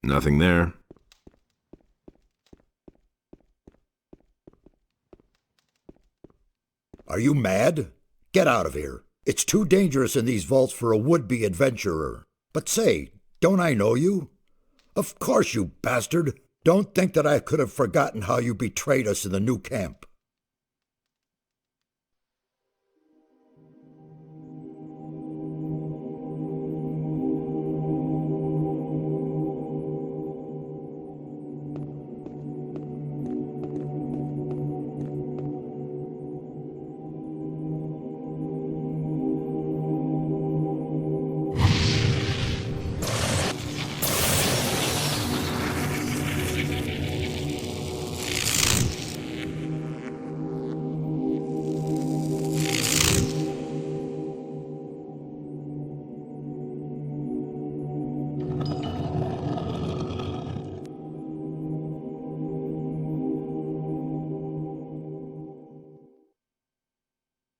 Nothing there. Are you mad? Get out of here. It's too dangerous in these vaults for a would-be adventurer. But say, don't I know you? Of course, you bastard. Don't think that I could have forgotten how you betrayed us in the new camp.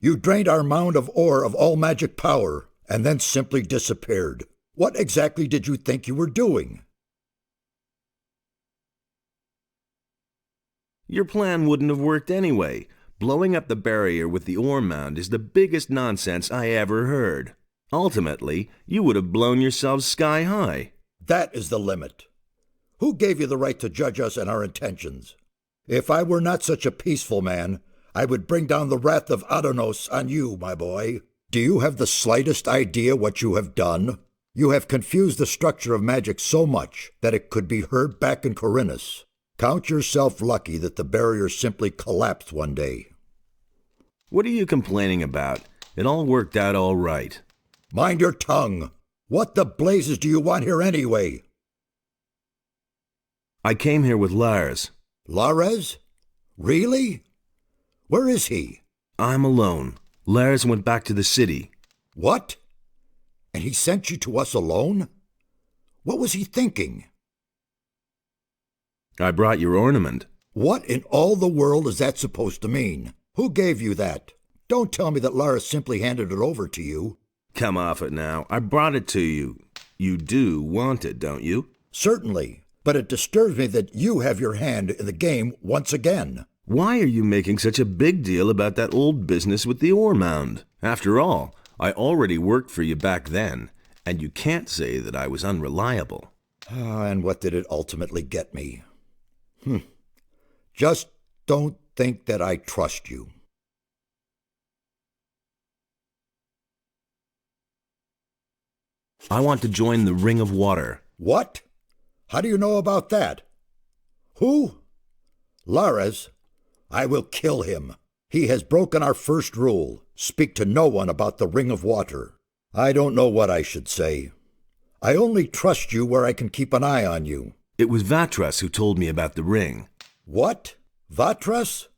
You drained our mound of ore of all magic power, and then simply disappeared. What exactly did you think you were doing? Your plan wouldn't have worked anyway. Blowing up the barrier with the ore mound is the biggest nonsense I ever heard. Ultimately, you would have blown yourselves sky high. That is the limit. Who gave you the right to judge us and our intentions? If I were not such a peaceful man, I would bring down the wrath of Addonos on you, my boy. Do you have the slightest idea what you have done? You have confused the structure of magic so much that it could be heard back in Corinus. Count yourself lucky that the barrier simply collapsed one day. What are you complaining about? It all worked out all right. Mind your tongue. What the blazes do you want here anyway? I came here with Lars. Lares? Really? Where is he? I'm alone. Lars went back to the city. What? And he sent you to us alone? What was he thinking? I brought your ornament. What in all the world is that supposed to mean? Who gave you that? Don't tell me that Lars simply handed it over to you. Come off it now. I brought it to you. You do want it, don't you? Certainly, but it disturbs me that you have your hand in the game once again. Why are you making such a big deal about that old business with the ore mound? After all, I already worked for you back then, and you can't say that I was unreliable. And what did it ultimately get me? Just don't think that I trust you. I want to join the Ring of Water. What? How do you know about that? Who? Lares? I will kill him. He has broken our first rule. Speak to no one about the Ring of Water. I don't know what I should say. I only trust you where I can keep an eye on you. It was Vatras who told me about the ring. What? Vatras?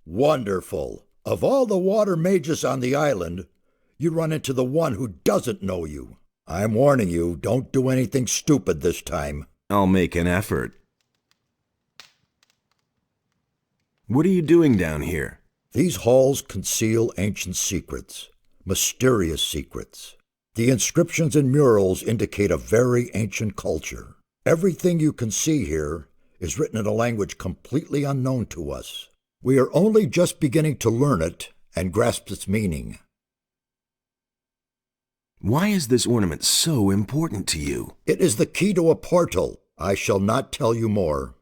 Wonderful. Of all the water mages on the island, you run into the one who doesn't know you. I'm warning you, don't do anything stupid this time. I'll make an effort. What are you doing down here? These halls conceal ancient secrets, mysterious secrets. The inscriptions and murals indicate a very ancient culture. Everything you can see here is written in a language completely unknown to us. We are only just beginning to learn it and grasp its meaning. Why is this ornament so important to you? It is the key to a portal. I shall not tell you more.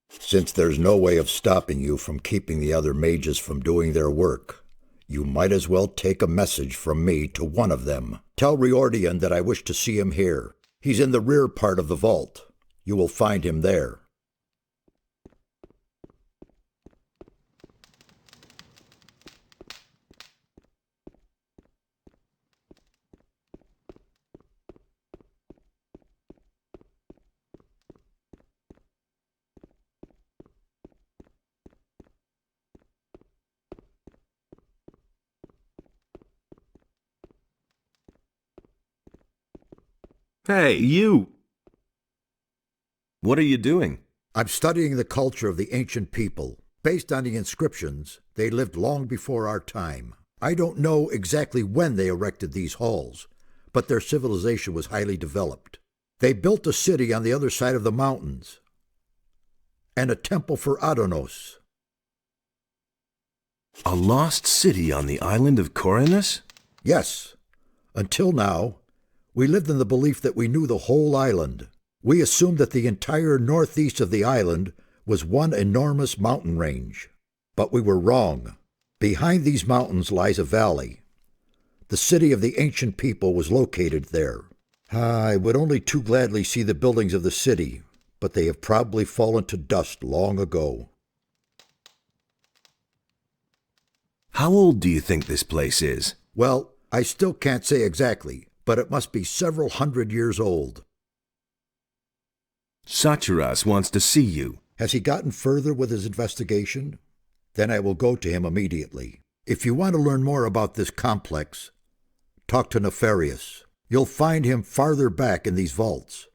Since there's no way of stopping you from keeping the other mages from doing their work, you might as well take a message from me to one of them. Tell Riordian that I wish to see him here. He's in the rear part of the vault. You will find him there. Hey, you! What are you doing? I'm studying the culture of the ancient people. Based on the inscriptions, they lived long before our time. I don't know exactly when they erected these halls, but their civilization was highly developed. They built a city on the other side of the mountains, and a temple for Addonos. A lost city on the island of Corinus? Yes. Until now, we lived in the belief that we knew the whole island. We assumed that the entire northeast of the island was one enormous mountain range. But we were wrong. Behind these mountains lies a valley. The city of the ancient people was located there. I would only too gladly see the buildings of the city, but they have probably fallen to dust long ago. How old do you think this place is? Well, I still can't say exactly, but it must be several hundred years old. Saturas wants to see you. Has he gotten further with his investigation? Then I will go to him immediately. If you want to learn more about this complex, talk to Nefarious. You'll find him farther back in these vaults.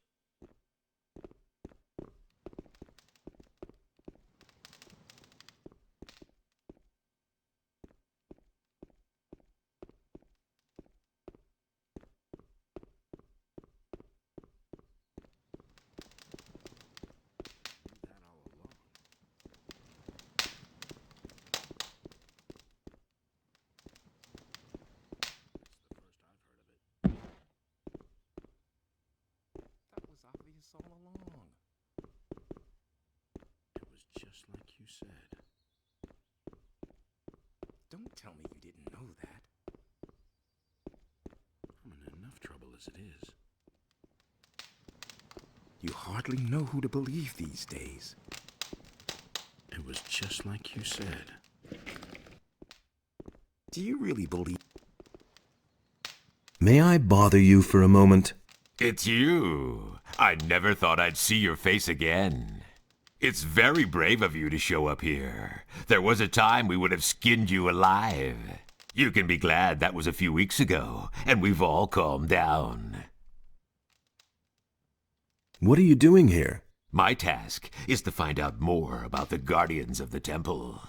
All along. It was just like you said. Don't tell me you didn't know that. I'm in enough trouble as it is. You hardly know who to believe these days. It was just like you said. Do you really believe? May I bother you for a moment? It's you. I never thought I'd see your face again. It's very brave of you to show up here. There was a time we would have skinned you alive. You can be glad that was a few weeks ago, and we've all calmed down. What are you doing here? My task is to find out more about the Guardians of the Temple.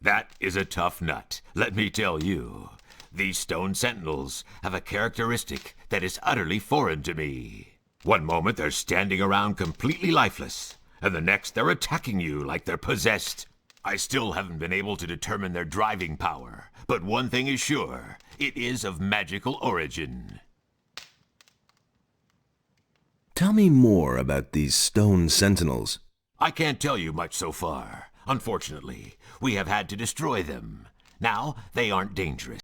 That is a tough nut, let me tell you. These stone sentinels have a characteristic that is utterly foreign to me. One moment they're standing around completely lifeless, and the next they're attacking you like they're possessed. I still haven't been able to determine their driving power, but one thing is sure, it is of magical origin. Tell me more about these stone sentinels. I can't tell you much so far. Unfortunately, we have had to destroy them. Now, they aren't dangerous.